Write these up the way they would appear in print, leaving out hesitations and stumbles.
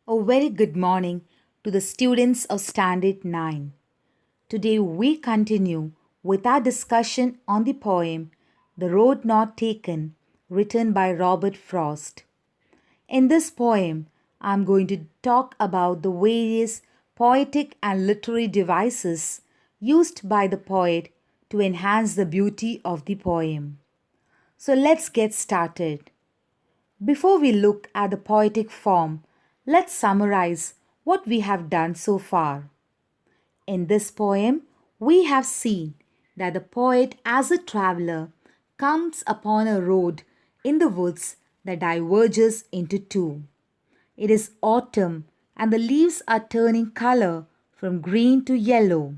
A very good morning to the students of Standard 9. Today we continue with our discussion on the poem The Road Not Taken, written by Robert Frost. In this poem, I am going to talk about the various poetic and literary devices used by the poet to enhance the beauty of the poem. So let's get started. Before we look at the poetic form, let's summarize what we have done so far. In this poem, we have seen that the poet, as a traveler, comes upon a road in the woods that diverges into two. It is autumn and the leaves are turning color from green to yellow.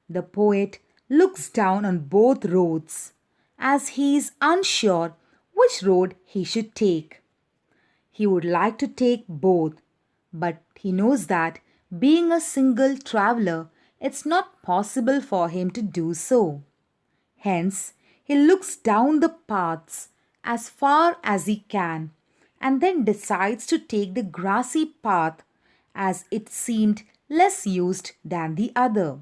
The poet looks down on both roads as he is unsure which road he should take. He would like to take both, but he knows that being a single traveler, it's not possible for him to do so. Hence, he looks down the paths as far as he can and then decides to take the grassy path as it seemed less used than the other.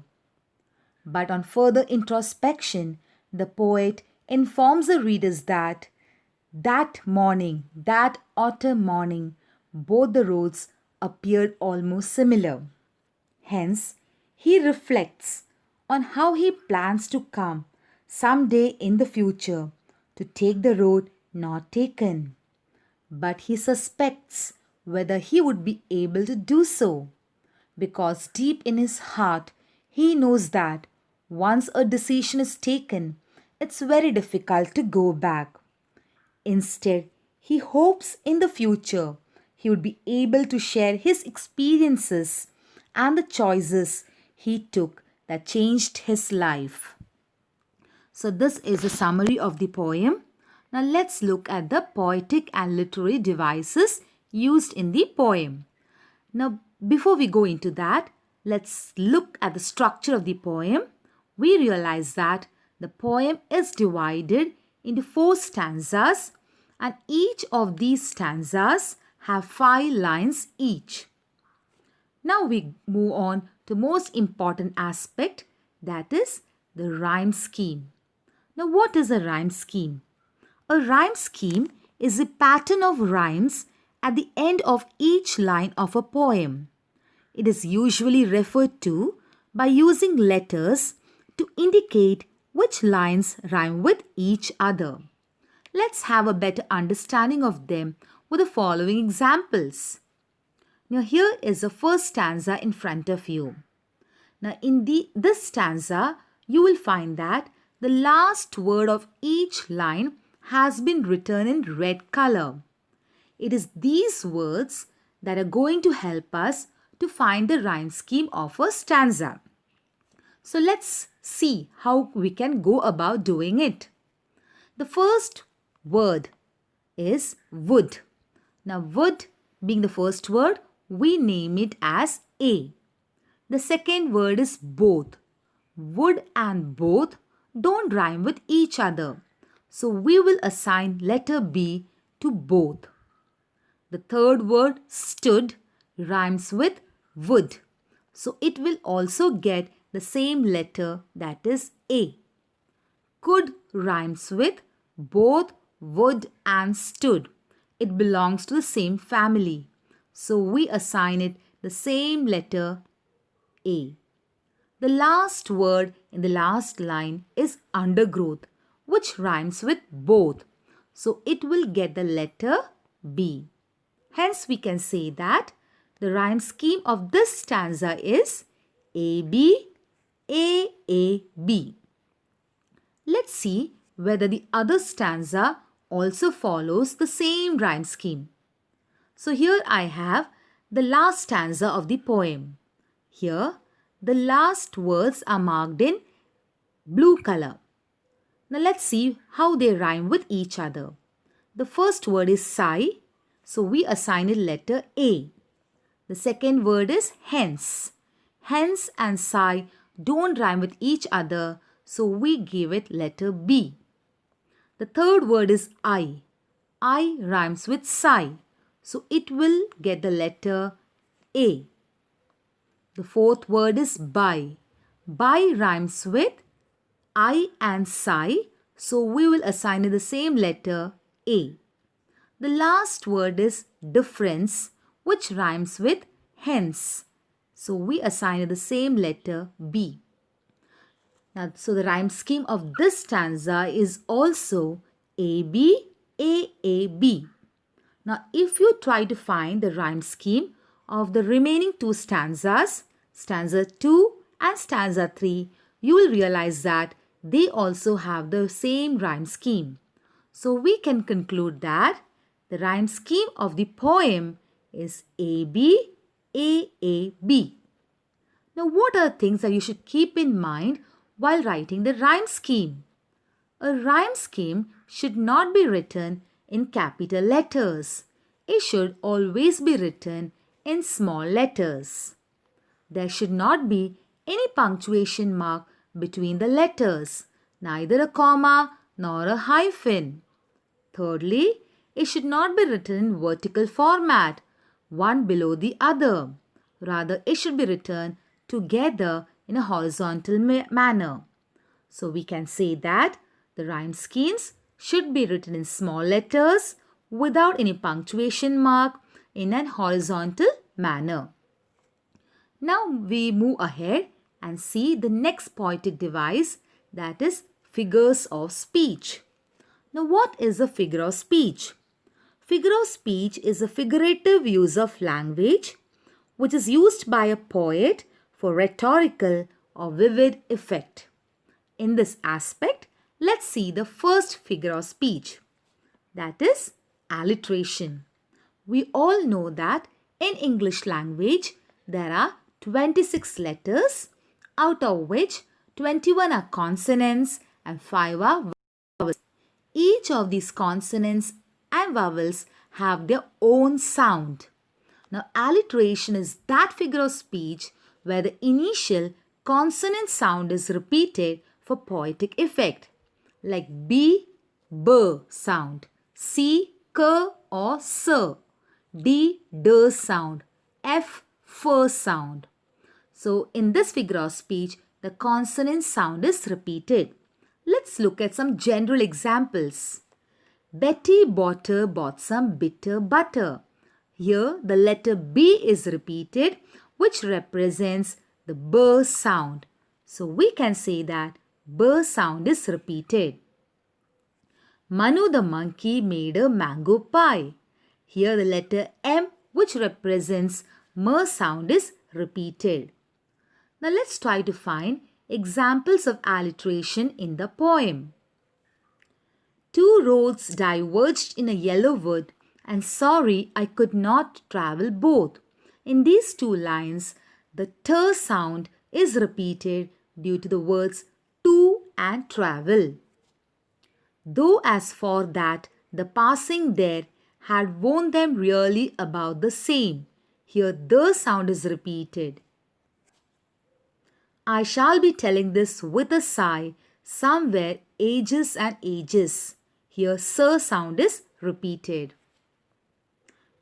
But on further introspection, the poet informs the readers that morning, that autumn morning, both the roads appeared almost similar. Hence, he reflects on how he plans to come some day in the future to take the road not taken. But he suspects whether he would be able to do so, because deep in his heart he knows that once a decision is taken, it's very difficult to go back. Instead, he hopes in the future he would be able to share his experiences and the choices he took that changed his life. So, this is a summary of the poem. Now, let's look at the poetic and literary devices used in the poem. Now, before we go into that, let's look at the structure of the poem. We realize that the poem is divided into 4 stanzas, and each of these stanzas have 5 lines each. Now we move on to most important aspect, that is the rhyme scheme. Now what is a rhyme scheme? A rhyme scheme is a pattern of rhymes at the end of each line of a poem. It is usually referred to by using letters to indicate which lines rhyme with each other. Let's have a better understanding of them with the following examples. Now here is the first stanza in front of you. Now in this stanza, you will find that the last word of each line has been written in red color. It is these words that are going to help us to find the rhyme scheme of a stanza. So let's see how we can go about doing it. The first word is wood. Now wood being the first word, we name it as A. The second word is both. Wood and both don't rhyme with each other. So we will assign letter B to both. The third word stood rhymes with wood. So it will also get the same letter, that is A. Could rhymes with both wood and stood. It belongs to the same family. So we assign it the same letter A. The last word in the last line is undergrowth, which rhymes with both. So it will get the letter B. Hence we can say that the rhyme scheme of this stanza is AB, AAB. Let's see whether the other stanza also follows the same rhyme scheme. So here I have the last stanza of the poem. Here the last words are marked in blue color. Now let's see how they rhyme with each other. The first word is sigh, so we assign it letter A. The second word is hence. Hence and sigh don't rhyme with each other, so we give it letter B. The third word is I. I rhymes with sigh, so it will get the letter A. The fourth word is by. By rhymes with I and Sai, so we will assign it the same letter A. The last word is difference, which rhymes with hence, so we assign it the same letter B. Now, so the rhyme scheme of this stanza is also AB, AAB. Now, if you try to find the rhyme scheme of the remaining two stanzas, stanza 2 and stanza 3, you will realize that they also have the same rhyme scheme. So, we can conclude that the rhyme scheme of the poem is AB, AAB. Now, what are things that you should keep in mind while writing the rhyme scheme? A rhyme scheme should not be written in capital letters. It should always be written in small letters. There should not be any punctuation mark between the letters, neither a comma nor a hyphen. Thirdly, it should not be written in vertical format, one below the other. Rather, it should be written together in a horizontal manner. So we can say that the rhyme schemes should be written in small letters without any punctuation mark in an horizontal manner. Now we move ahead and see the next poetic device, that is figures of speech. Now what is a figure of speech? Figure of speech is a figurative use of language which is used by a poet for rhetorical or vivid effect. In this aspect, let's see the first figure of speech, that is alliteration. We all know that in English language there are 26 letters, out of which 21 are consonants and 5 are vowels. Each of these consonants and vowels have their own sound. Now, alliteration is that figure of speech where the initial consonant sound is repeated for poetic effect, like B, B sound, C, K or S, D, D sound, F, F sound. So, in this figure of speech, the consonant sound is repeated. Let's look at some general examples. Betty Botter bought some bitter butter. Here, the letter B is repeated, which represents the B sound. So, we can say that B sound is repeated. Manu the monkey made a mango pie. Here, the letter M, which represents M sound, is repeated. Now, let's try to find examples of alliteration in the poem. Two roads diverged in a yellow wood, and sorry I could not travel both. In these two lines, the T sound is repeated due to the words to and travel. Though as for that, the passing there had warned them really about the same. Here the sound is repeated. I shall be telling this with a sigh, somewhere ages and ages. Here sir sound is repeated.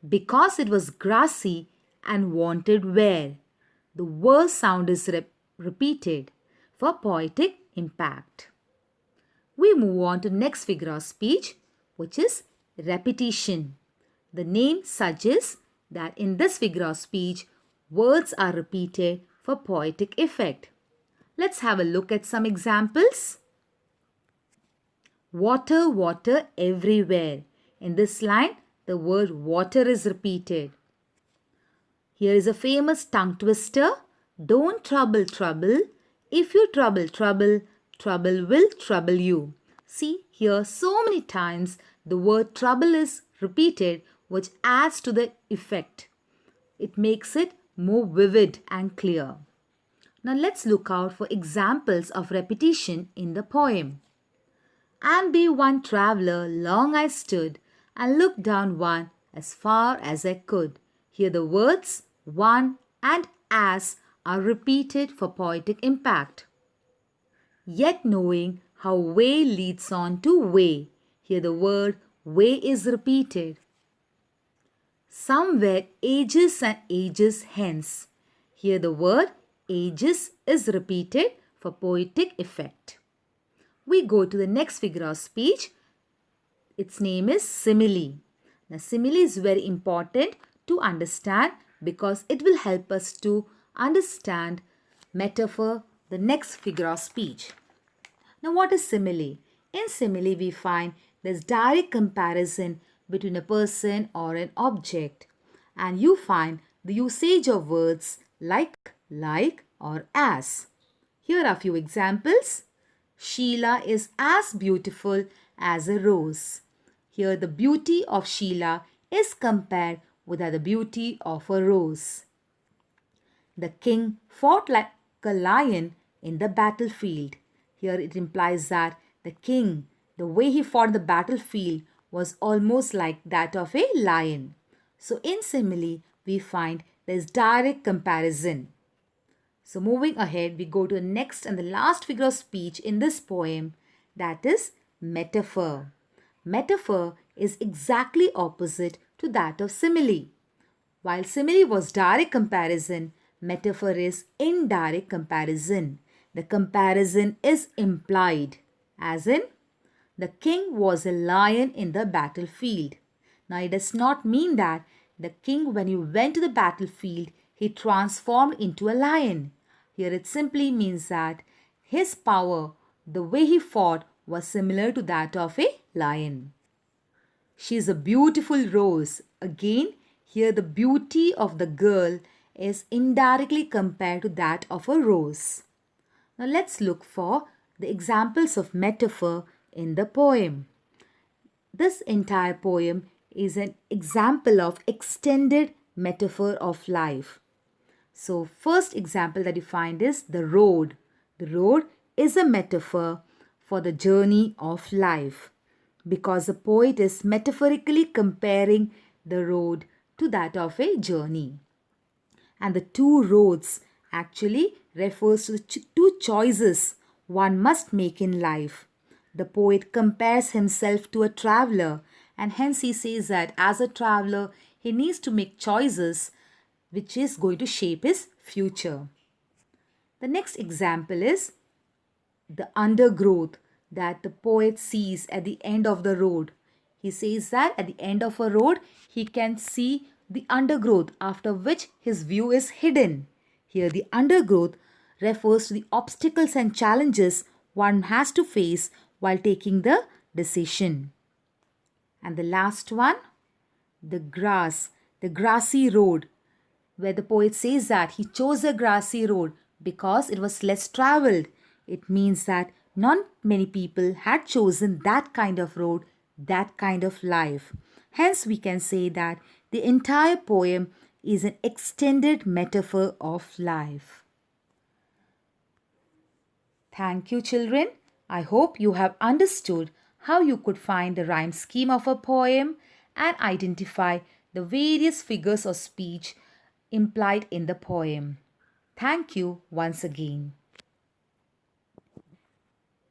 Because it was grassy and wanted wear, the were sound is repeated for poetic impact. We move on to next figure of speech, which is repetition. The name suggests that in this figure of speech, words are repeated for poetic effect. Let's have a look at some examples. Water, water everywhere. In this line, the word water is repeated. Here is a famous tongue twister. Don't trouble, trouble. If you trouble, trouble, trouble will trouble you. See, here so many times the word trouble is repeated, which adds to the effect. It makes it more vivid and clear. Now let's look out for examples of repetition in the poem. And be one traveller, long I stood, and looked down one as far as I could. Here the words one and as are repeated for poetic impact. Yet knowing how way leads on to way. Here the word way is repeated. somewhere ages and ages hence. Here the word ages is repeated for poetic effect. We go to the next figure of speech. Its name is simile. Now, simile is very important to understand because it will help us to understand metaphor, the next figure of speech. Now, what is simile? In simile, we find there's direct comparison between a person or an object, and you find the usage of words like, or as. Here are a few examples. Sheila is as beautiful as a rose. Here the beauty of Sheila is compared with the beauty of a rose. The king fought like a lion in the battlefield. Here it implies that the king, the way he fought the battlefield was almost like that of a lion. So in simile, we find there is direct comparison. So moving ahead, we go to the next and the last figure of speech in this poem, that is metaphor. Metaphor is exactly opposite to that of simile. While simile was direct comparison, metaphor is indirect comparison. The comparison is implied, as in, the king was a lion in the battlefield. Now, it does not mean that the king, when he went to the battlefield, he transformed into a lion. Here it simply means that his power, the way he fought, was similar to that of a lion. She is a beautiful rose. Again, here the beauty of the girl is indirectly compared to that of a rose. Now let's look for the examples of metaphor in the poem. This entire poem is an example of extended metaphor of life. So first example that you find is the road. The road is a metaphor for the journey of life because the poet is metaphorically comparing the road to that of a journey. And the two roads actually refers to the two choices one must make in life. The poet compares himself to a traveler, and hence he says that as a traveler he needs to make choices which is going to shape his future. The next example is the undergrowth that the poet sees at the end of the road. He says that at the end of a road, he can see the undergrowth, after which his view is hidden. Here, the undergrowth refers to the obstacles and challenges one has to face while taking the decision. And the last one, the grass, the grassy road, where the poet says that he chose a grassy road because it was less traveled. It means that not many people had chosen that kind of road, that kind of life. Hence, we can say that the entire poem is an extended metaphor of life. Thank you, children. I hope you have understood how you could find the rhyme scheme of a poem and identify the various figures of speech implied in the poem. Thank you once again.